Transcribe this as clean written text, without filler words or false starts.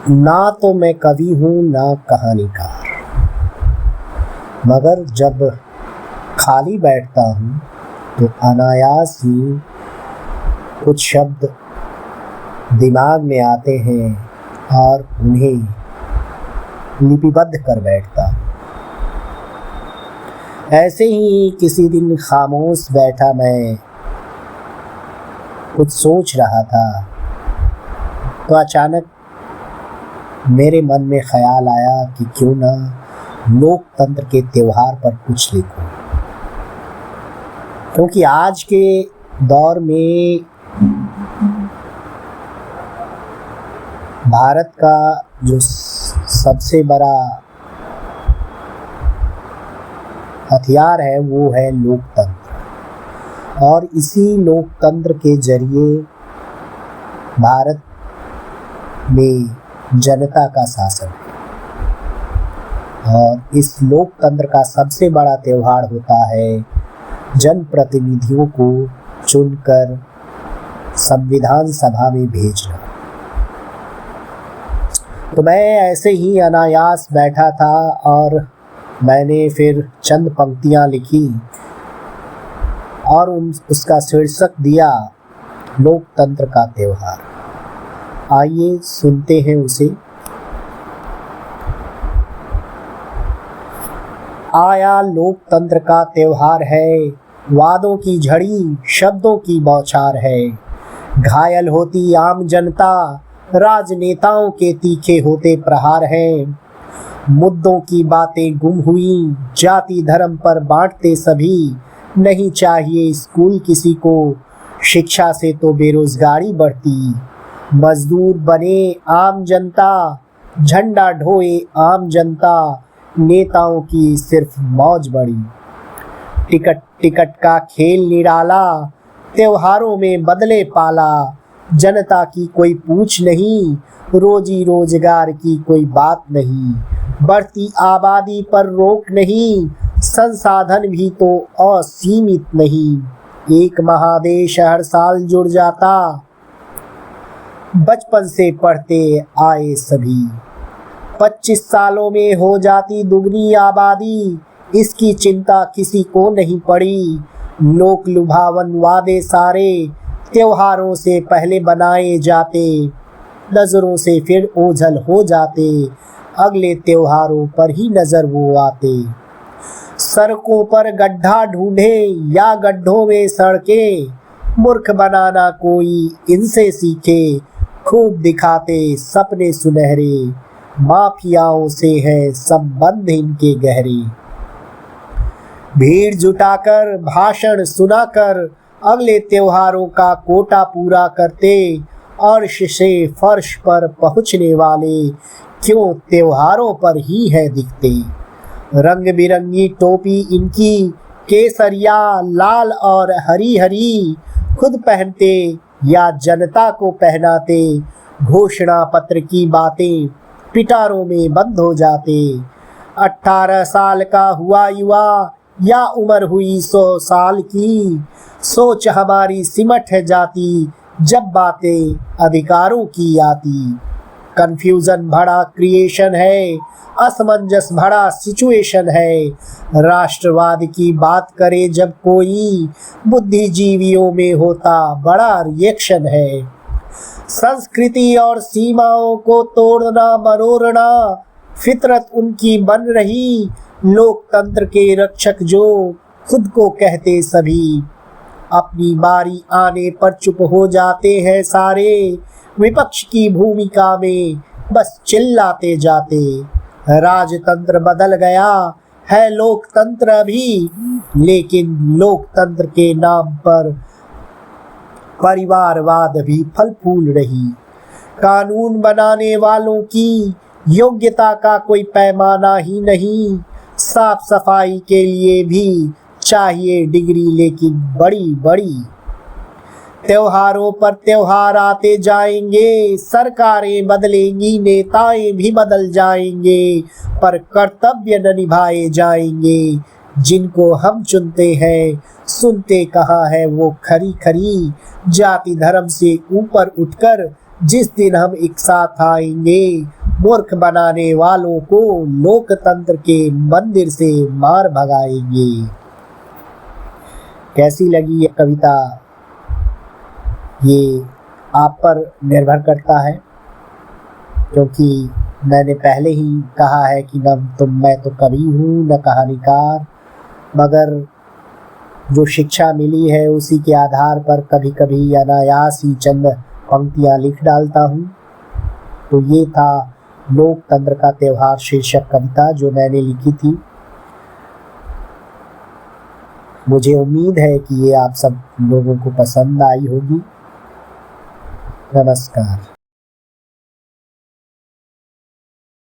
ना तो मैं कवि हूँ ना कहानीकार, मगर जब खाली बैठता हूँ तो अनायास ही कुछ शब्द दिमाग में आते हैं और उन्हें लिपिबद्ध कर बैठता हूँ। ऐसे ही किसी दिन खामोश बैठा मैं कुछ सोच रहा था तो अचानक मेरे मन में ख्याल आया कि क्यों ना लोकतंत्र के त्योहार पर कुछ लिखूं, क्योंकि आज के दौर में भारत का जो सबसे बड़ा हथियार है वो है लोकतंत्र, और इसी लोकतंत्र के जरिए भारत में जनता का शासन है। और इस लोकतंत्र का सबसे बड़ा त्योहार होता है जनप्रतिनिधियों को चुनकर संविधान सभा में भेजना। तो मैं ऐसे ही अनायास बैठा था और मैंने फिर चंद पंक्तियां लिखी और उसका शीर्षक दिया लोकतंत्र का त्योहार। आइए सुनते हैं उसे। आया लोकतंत्र का त्योहार है, वादों की झड़ी शब्दों की बौछार है। घायल होती आम जनता, राजनेताओं के तीखे होते प्रहार हैं। मुद्दों की बातें गुम हुई, जाति धर्म पर बांटते सभी। नहीं चाहिए स्कूल किसी को, शिक्षा से तो बेरोजगारी बढ़ती। मजदूर बने आम जनता, झंडा ढोए आम जनता। नेताओं की सिर्फ मौज बढ़ी, टिकट टिकट का खेल निराला। त्योहारों में बदले पाला, जनता की कोई पूछ नहीं। रोजी रोजगार की कोई बात नहीं, बढ़ती आबादी पर रोक नहीं। संसाधन भी तो असीमित नहीं, एक महादेश हर साल जुड़ जाता। बचपन से पढ़ते आए सभी, 25 सालों में हो जाती दुगनी आबादी। इसकी चिंता किसी को नहीं पड़ी, लोक लुभावन वादे सारे त्योहारों से पहले बनाए जाते। नजरों से फिर ओझल हो जाते, अगले त्योहारों पर ही नजर वो आते। सड़कों पर गड्ढा ढूंढे या गड्ढों में सड़के, मूर्ख बनाना कोई इनसे सीखे। खूब दिखाते सपने सुनहरे, माफियाओं से है संबंध इनके गहरे। भीड़ जुटाकर भाषण सुनाकर अगले त्योहारों का कोटा पूरा करते। अर्श से फर्श पर पहुँचने वाले क्यों त्योहारों पर ही है दिखते। रंग बिरंगी टोपी इनकी केसरिया लाल और हरी हरी, खुद पहनते या जनता को पहनाते। घोषणा पत्र की बातें पिटारों में बंद हो जाते। 18 साल का हुआ युवा या उम्र हुई 100 साल की, सोच हमारी सिमट है जाती जब बातें अधिकारों की आती। कंफ्यूजन भरा क्रिएशन है, असमंजस भरा सिचुएशन है। राष्ट्रवाद की बात करे जब कोई, बुद्धिजीवियों में होता बड़ा रिएक्शन है। संस्कृति और सीमाओं को तोड़ना मरोड़ना फितरत उनकी बन रही। लोकतंत्र के रक्षक जो खुद को कहते सभी, अपनी बारी आने पर चुप हो जाते हैं सारे। विपक्ष की भूमिका में बस चिल्लाते जाते। राजतंत्र बदल गया है लोकतंत्र अभी, लेकिन लोकतंत्र के नाम पर परिवारवाद भी फल फूल रही। कानून बनाने वालों की योग्यता का कोई पैमाना ही नहीं। साफ सफाई के लिए भी चाहिए डिग्री, लेकिन बड़ी बड़ी। त्योहारों पर त्योहार आते जाएंगे, सरकारें बदलेंगी, नेताएं भी बदल जाएंगे, पर कर्तव्य न निभाए जाएंगे। जिनको हम चुनते हैं सुनते कहाँ है वो खरी खरी। जाति धर्म से ऊपर उठकर जिस दिन हम एक साथ आएंगे, मूर्ख बनाने वालों को लोकतंत्र के मंदिर से मार भगाएंगे। कैसी लगी ये कविता, ये आप पर निर्भर करता है, क्योंकि मैंने पहले ही कहा है कि मैं तो कवि हूँ न कहानीकार, मगर जो शिक्षा मिली है उसी के आधार पर कभी कभी अनायास ही चंद पंक्तियाँ लिख डालता हूँ। तो ये था लोकतंत्र का त्योहार शीर्षक कविता जो मैंने लिखी थी। मुझे उम्मीद है कि ये आप सब लोगों को पसंद आई होगी। नमस्कार।